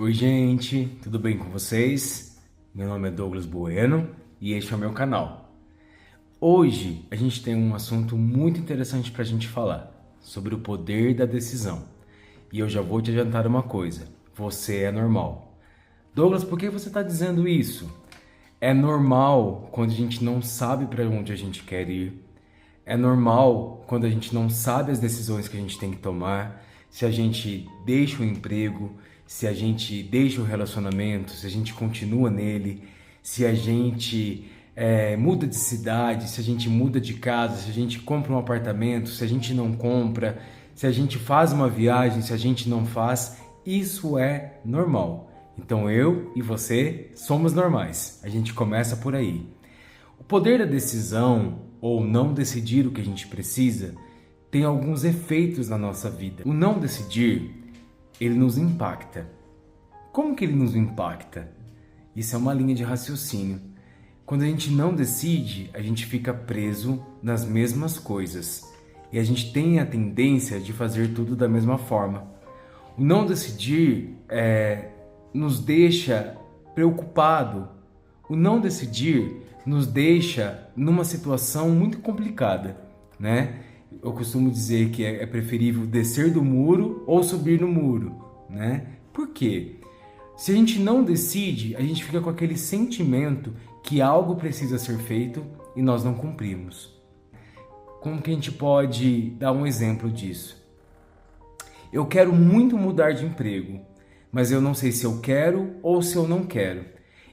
Oi gente, tudo bem com vocês? Meu nome é Douglas Bueno e este é o meu canal. Hoje a gente tem um assunto muito interessante para a gente falar, sobre o poder da decisão. E eu já vou te adiantar uma coisa, você é normal. Douglas, por que você está dizendo isso? É normal quando a gente não sabe para onde a gente quer ir. É normal quando a gente não sabe as decisões que a gente tem que tomar, se a gente deixa o emprego, se a gente deixa o relacionamento, se a gente continua nele, se a gente muda de cidade, se a gente muda de casa, se a gente compra um apartamento, se a gente não compra, se a gente faz uma viagem, se a gente não faz, isso é normal. Então eu e você somos normais. A gente começa por aí. O poder da decisão, ou não decidir o que a gente precisa, tem alguns efeitos na nossa vida. O não decidir, ele nos impacta. Como que ele nos impacta? Isso é uma linha de raciocínio. Quando a gente não decide, a gente fica preso nas mesmas coisas. E a gente tem a tendência de fazer tudo da mesma forma. O não decidir nos deixa preocupado. O não decidir nos deixa numa situação muito complicada, né? Eu costumo dizer que é preferível descer do muro ou subir no muro, né? Por quê? Se a gente não decide, a gente fica com aquele sentimento que algo precisa ser feito e nós não cumprimos. Como que a gente pode dar um exemplo disso? Eu quero muito mudar de emprego, mas eu não sei se eu quero ou se eu não quero.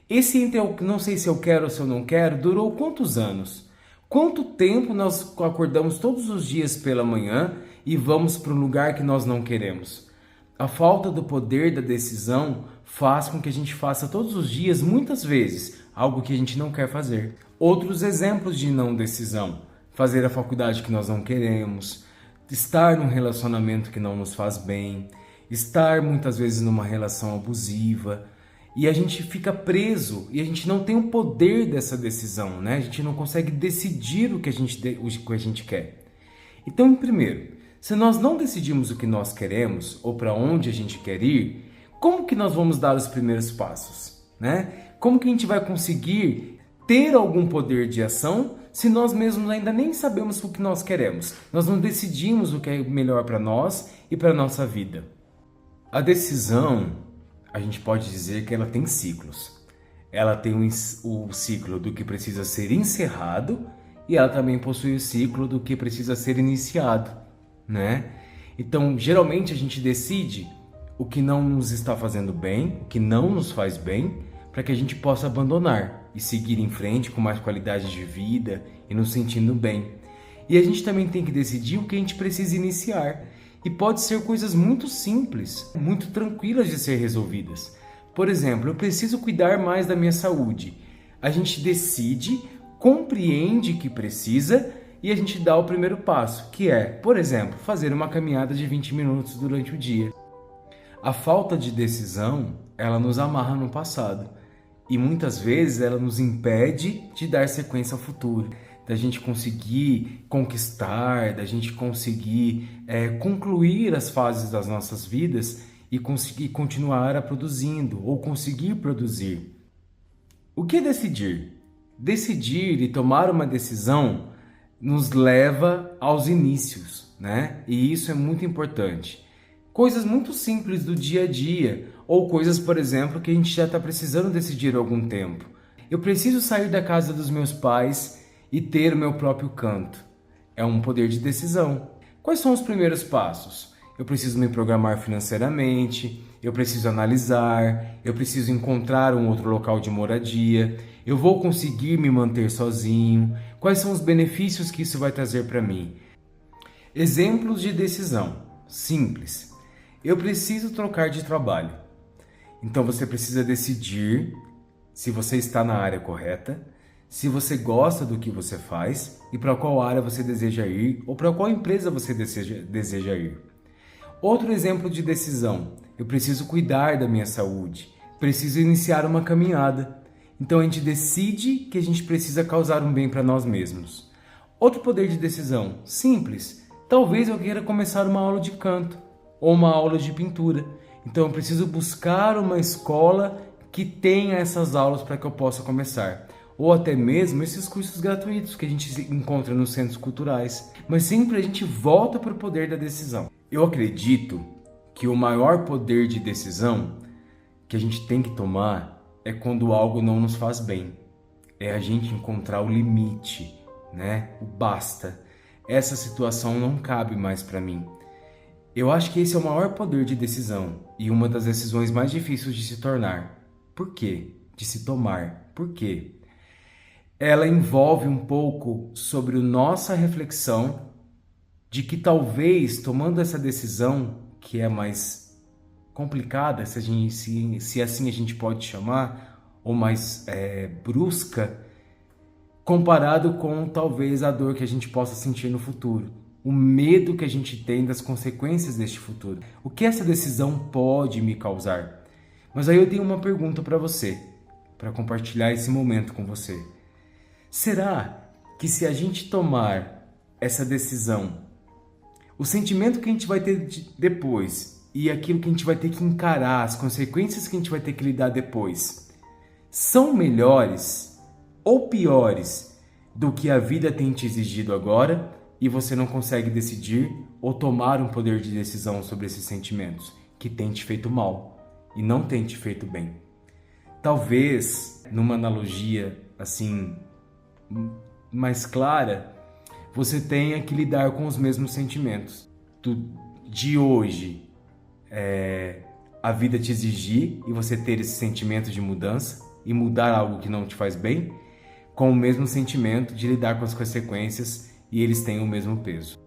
Esse entre eu não sei se eu quero ou se eu não quero durou quantos anos? Quanto tempo nós acordamos todos os dias pela manhã e vamos para um lugar que nós não queremos? A falta do poder da decisão faz com que a gente faça todos os dias, muitas vezes, algo que a gente não quer fazer. Outros exemplos de não decisão: fazer a faculdade que nós não queremos, estar num relacionamento que não nos faz bem, estar muitas vezes numa relação abusiva. E a gente fica preso e a gente não tem o poder dessa decisão, né? A gente não consegue decidir o que a gente quer. Então, primeiro, se nós não decidimos o que nós queremos ou para onde a gente quer ir, como que nós vamos dar os primeiros passos, né? Como que a gente vai conseguir ter algum poder de ação se nós mesmos ainda nem sabemos o que nós queremos? Nós não decidimos o que é melhor para nós e para a nossa vida. A decisão, a gente pode dizer que ela tem ciclos. Ela tem o ciclo do que precisa ser encerrado e ela também possui o ciclo do que precisa ser iniciado, né? Então, geralmente a gente decide o que não nos está fazendo bem, o que não nos faz bem, para que a gente possa abandonar e seguir em frente com mais qualidade de vida e nos sentindo bem. E a gente também tem que decidir o que a gente precisa iniciar. E pode ser coisas muito simples, muito tranquilas de ser resolvidas. Por exemplo, eu preciso cuidar mais da minha saúde. A gente decide, compreende que precisa e a gente dá o primeiro passo, que é, por exemplo, fazer uma caminhada de 20 minutos durante o dia. A falta de decisão, ela nos amarra no passado e muitas vezes ela nos impede de dar sequência ao futuro, da gente conseguir conquistar, da gente conseguir concluir as fases das nossas vidas e conseguir continuar a produzindo ou conseguir produzir. O que é decidir? Decidir e tomar uma decisão nos leva aos inícios, né? E isso é muito importante. Coisas muito simples do dia a dia, ou coisas, por exemplo, que a gente já está precisando decidir há algum tempo. Eu preciso sair da casa dos meus pais e ter o meu próprio canto. É um poder de decisão. Quais são os primeiros passos? Eu preciso me programar financeiramente, eu preciso analisar, eu preciso encontrar um outro local de moradia, eu vou conseguir me manter sozinho, quais são os benefícios que isso vai trazer para mim? Exemplos de decisão simples. Eu preciso trocar de trabalho. Então você precisa decidir se você está na área correta, se você gosta do que você faz e para qual área você deseja ir ou para qual empresa você deseja ir. Outro exemplo de decisão: eu preciso cuidar da minha saúde, preciso iniciar uma caminhada. Então a gente decide que a gente precisa causar um bem para nós mesmos. Outro poder de decisão simples: talvez eu queira começar uma aula de canto ou uma aula de pintura. Então eu preciso buscar uma escola que tenha essas aulas para que eu possa começar. Ou até mesmo esses cursos gratuitos que a gente encontra nos centros culturais. Mas sempre a gente volta para o poder da decisão. Eu acredito que o maior poder de decisão que a gente tem que tomar é quando algo não nos faz bem. É a gente encontrar o limite, né? O basta. Essa situação não cabe mais para mim. Eu acho que esse é o maior poder de decisão e uma das decisões mais difíceis de se tornar. Por quê? De se tomar. Por quê? Ela envolve um pouco sobre a nossa reflexão de que talvez tomando essa decisão, que é mais complicada, se assim a gente pode chamar, ou mais brusca, comparado com talvez a dor que a gente possa sentir no futuro, o medo que a gente tem das consequências deste futuro. O que essa decisão pode me causar? Mas aí eu tenho uma pergunta para você, para compartilhar esse momento com você. Será que se a gente tomar essa decisão, o sentimento que a gente vai ter depois e aquilo que a gente vai ter que encarar, as consequências que a gente vai ter que lidar depois, são melhores ou piores do que a vida tem te exigido agora e você não consegue decidir ou tomar um poder de decisão sobre esses sentimentos que tem te feito mal e não tem te feito bem? Talvez, numa analogia assim mais clara, você tenha que lidar com os mesmos sentimentos de hoje, a vida te exigir e você ter esse sentimento de mudança e mudar algo que não te faz bem, com o mesmo sentimento de lidar com as consequências e eles têm o mesmo peso.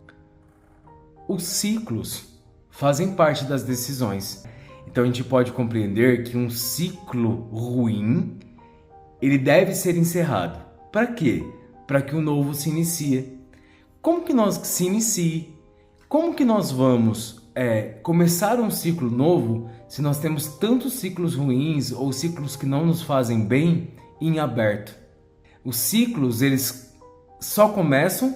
Os ciclos fazem parte das decisões. Então a gente pode compreender que um ciclo ruim, ele deve ser encerrado. Para quê? Para que o novo se inicie. Como que nós se inicie? Como que nós vamos começar um ciclo novo se nós temos tantos ciclos ruins ou ciclos que não nos fazem bem em aberto? Os ciclos, eles só começam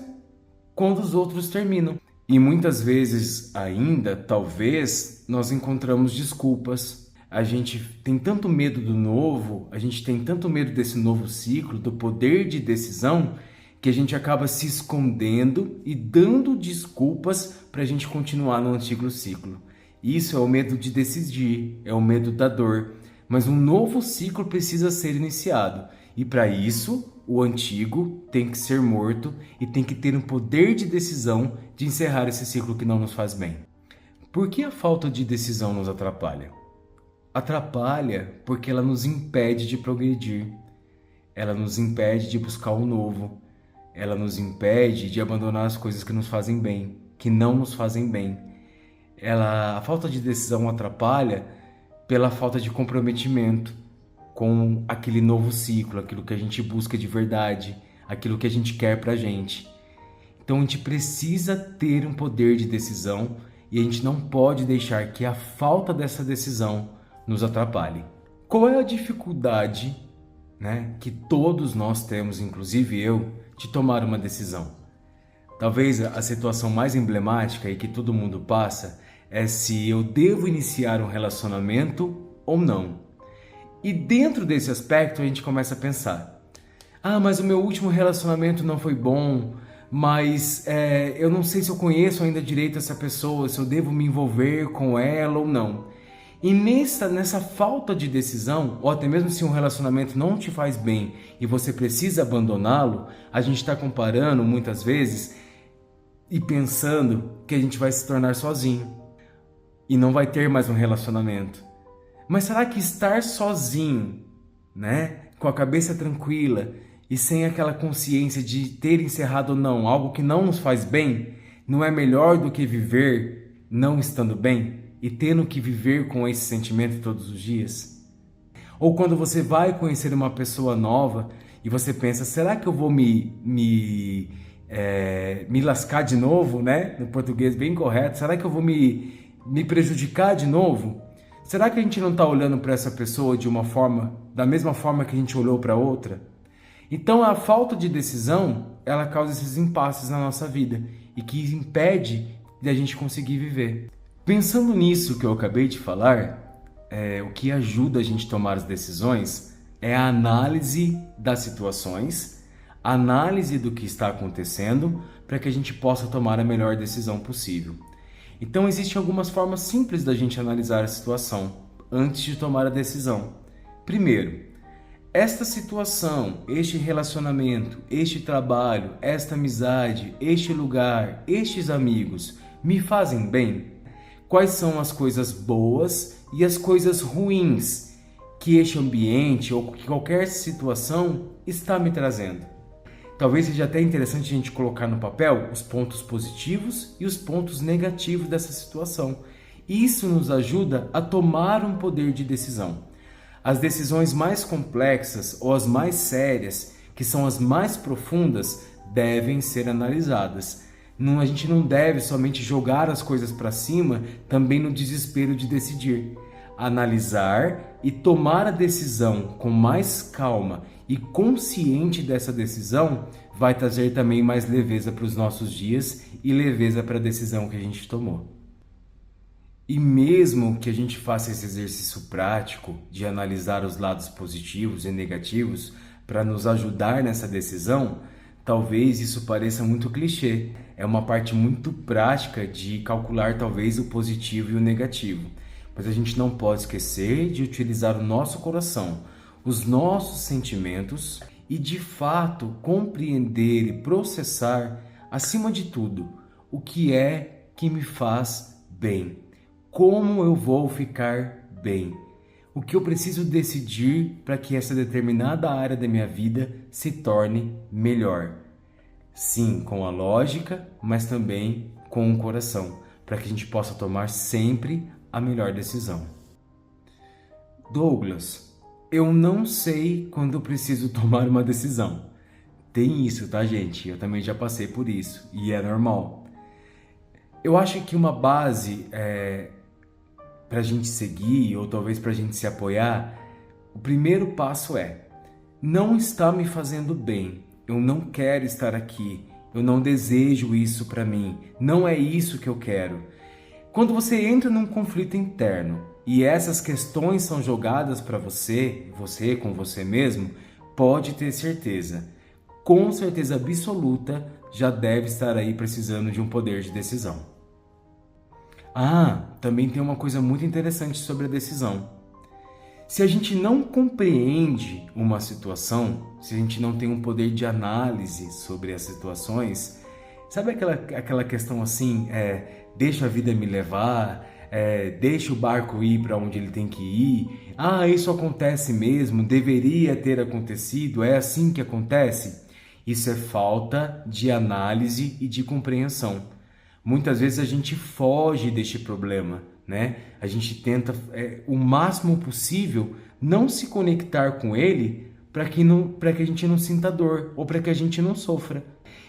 quando os outros terminam. E muitas vezes ainda, talvez, nós encontramos desculpas. A gente tem tanto medo do novo, a gente tem tanto medo desse novo ciclo, do poder de decisão, que a gente acaba se escondendo e dando desculpas para a gente continuar no antigo ciclo. Isso é o medo de decidir, é o medo da dor. Mas um novo ciclo precisa ser iniciado. E para isso, o antigo tem que ser morto e tem que ter um poder de decisão de encerrar esse ciclo que não nos faz bem. Por que a falta de decisão nos atrapalha? Atrapalha porque ela nos impede de progredir. Ela nos impede de buscar o novo. Ela nos impede de abandonar as coisas que nos fazem bem, que não nos fazem bem. A falta de decisão atrapalha pela falta de comprometimento com aquele novo ciclo, aquilo que a gente busca de verdade, aquilo que a gente quer pra gente. Então a gente precisa ter um poder de decisão e a gente não pode deixar que a falta dessa decisão nos atrapalhe. Qual é a dificuldade, que todos nós temos, inclusive eu, de tomar uma decisão? Talvez a situação mais emblemática e que todo mundo passa é se eu devo iniciar um relacionamento ou não. E dentro desse aspecto a gente começa a pensar: mas o meu último relacionamento não foi bom, mas eu não sei se eu conheço ainda direito essa pessoa, se eu devo me envolver com ela ou não. E nessa falta de decisão, ou até mesmo se um relacionamento não te faz bem e você precisa abandoná-lo, a gente está comparando muitas vezes e pensando que a gente vai se tornar sozinho e não vai ter mais um relacionamento. Mas será que estar sozinho, com a cabeça tranquila e sem aquela consciência de ter encerrado ou não algo que não nos faz bem, não é melhor do que viver não estando bem e tendo que viver com esse sentimento todos os dias? Ou quando você vai conhecer uma pessoa nova e você pensa: será que eu vou me lascar de novo, no português bem correto? Será que eu vou me prejudicar de novo? Será que a gente não está olhando para essa pessoa da mesma forma que a gente olhou para outra? Então a falta de decisão, ela causa esses impasses na nossa vida e que impede de a gente conseguir viver. Pensando nisso que eu acabei de falar, o que ajuda a gente a tomar as decisões é a análise das situações, a análise do que está acontecendo, para que a gente possa tomar a melhor decisão possível. Então, existem algumas formas simples da gente analisar a situação antes de tomar a decisão. Primeiro, esta situação, este relacionamento, este trabalho, esta amizade, este lugar, estes amigos me fazem bem? Quais são as coisas boas e as coisas ruins que este ambiente ou que qualquer situação está me trazendo? Talvez seja até interessante a gente colocar no papel os pontos positivos e os pontos negativos dessa situação. Isso nos ajuda a tomar um poder de decisão. As decisões mais complexas ou as mais sérias, que são as mais profundas, devem ser analisadas. A gente não deve somente jogar as coisas para cima, também no desespero de decidir. Analisar e tomar a decisão com mais calma e consciente dessa decisão vai trazer também mais leveza para os nossos dias e leveza para a decisão que a gente tomou. E mesmo que a gente faça esse exercício prático de analisar os lados positivos e negativos para nos ajudar nessa decisão, talvez isso pareça muito clichê. É uma parte muito prática de calcular talvez o positivo e o negativo. Mas a gente não pode esquecer de utilizar o nosso coração, os nossos sentimentos e de fato compreender e processar, acima de tudo, o que é que me faz bem. Como eu vou ficar bem? O que eu preciso decidir para que essa determinada área da minha vida se torne melhor? Sim, com a lógica, mas também com o coração, para que a gente possa tomar sempre a melhor decisão. Douglas, eu não sei quando eu preciso tomar uma decisão. Tem isso, tá, gente? Eu também já passei por isso e é normal. Eu acho que uma base para a gente seguir, ou talvez para a gente se apoiar, o primeiro passo é: não está me fazendo bem, eu não quero estar aqui, eu não desejo isso para mim, não é isso que eu quero. Quando você entra num conflito interno e essas questões são jogadas para você com você mesmo, pode ter certeza, com certeza absoluta, já deve estar aí precisando de um poder de decisão. Também tem uma coisa muito interessante sobre a decisão. Se a gente não compreende uma situação, se a gente não tem um poder de análise sobre as situações, sabe aquela questão assim, deixa a vida me levar, deixa o barco ir para onde ele tem que ir, isso acontece mesmo, deveria ter acontecido, é assim que acontece? Isso é falta de análise e de compreensão. Muitas vezes a gente foge deste problema, né? A gente tenta o máximo possível não se conectar com ele para que a gente não sinta dor ou para que a gente não sofra.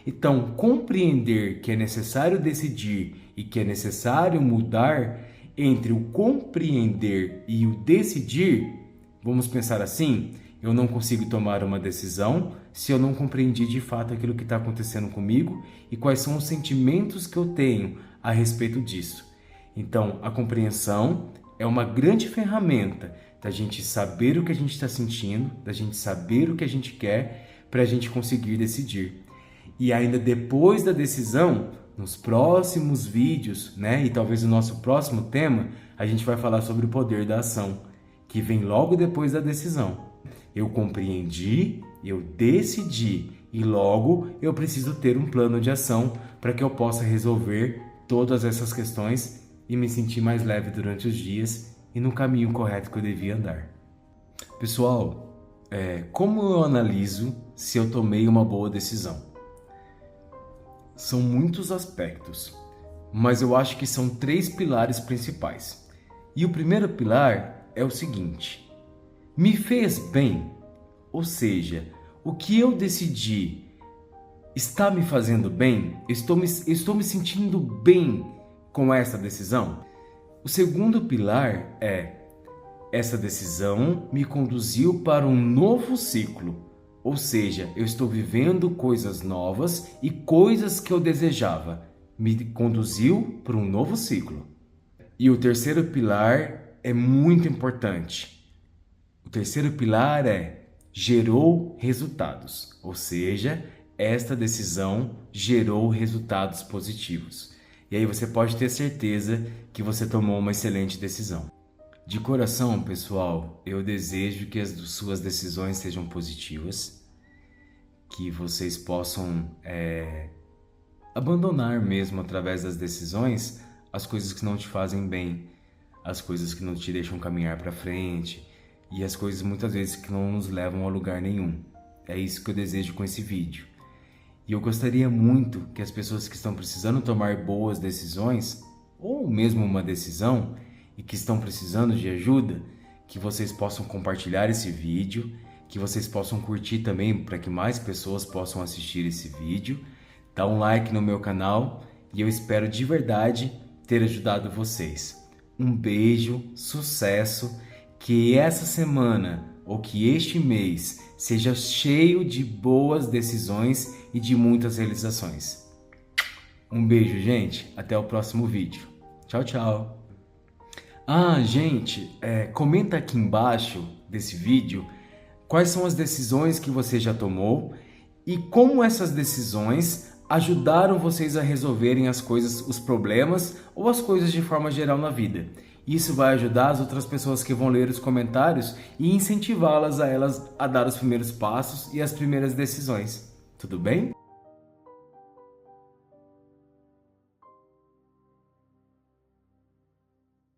Então, compreender que é necessário decidir e que é necessário mudar, entre o compreender e o decidir, vamos pensar assim: eu não consigo tomar uma decisão se eu não compreendi de fato aquilo que está acontecendo comigo e quais são os sentimentos que eu tenho a respeito disso. Então, a compreensão é uma grande ferramenta da gente saber o que a gente está sentindo, da gente saber o que a gente quer, para a gente conseguir decidir. E ainda depois da decisão, nos próximos vídeos, né, e talvez no nosso próximo tema, a gente vai falar sobre o poder da ação, que vem logo depois da decisão. Eu compreendi, eu decidi e logo eu preciso ter um plano de ação para que eu possa resolver todas essas questões e me sentir mais leve durante os dias e no caminho correto que eu devia andar. Pessoal, como eu analiso se eu tomei uma boa decisão? São muitos aspectos, mas eu acho que são 3 pilares principais. E o primeiro pilar é o seguinte: me fez bem? Ou seja, o que eu decidi está me fazendo bem? Estou me sentindo bem com essa decisão? O segundo pilar é: essa decisão me conduziu para um novo ciclo. Ou seja, eu estou vivendo coisas novas e coisas que eu desejava. Me conduziu para um novo ciclo. E o terceiro pilar é muito importante. O terceiro pilar é gerou resultados, ou seja, esta decisão gerou resultados positivos. E aí você pode ter certeza que você tomou uma excelente decisão. De coração, pessoal, eu desejo que as suas decisões sejam positivas, que vocês possam abandonar mesmo através das decisões as coisas que não te fazem bem, as coisas que não te deixam caminhar para frente e as coisas muitas vezes que não nos levam a lugar nenhum. É isso que eu desejo com esse vídeo. E eu gostaria muito que as pessoas que estão precisando tomar boas decisões, ou mesmo uma decisão, e que estão precisando de ajuda, que vocês possam compartilhar esse vídeo, que vocês possam curtir também para que mais pessoas possam assistir esse vídeo, dá um like no meu canal e eu espero de verdade ter ajudado vocês. Um beijo, sucesso, que essa semana ou que este mês seja cheio de boas decisões e de muitas realizações. Um beijo, gente. Até o próximo vídeo. Tchau, tchau. Gente, comenta aqui embaixo desse vídeo quais são as decisões que você já tomou e como essas decisões ajudaram vocês a resolverem as coisas, os problemas ou as coisas de forma geral na vida. Isso vai ajudar as outras pessoas que vão ler os comentários e incentivá-las a dar os primeiros passos e as primeiras decisões. Tudo bem?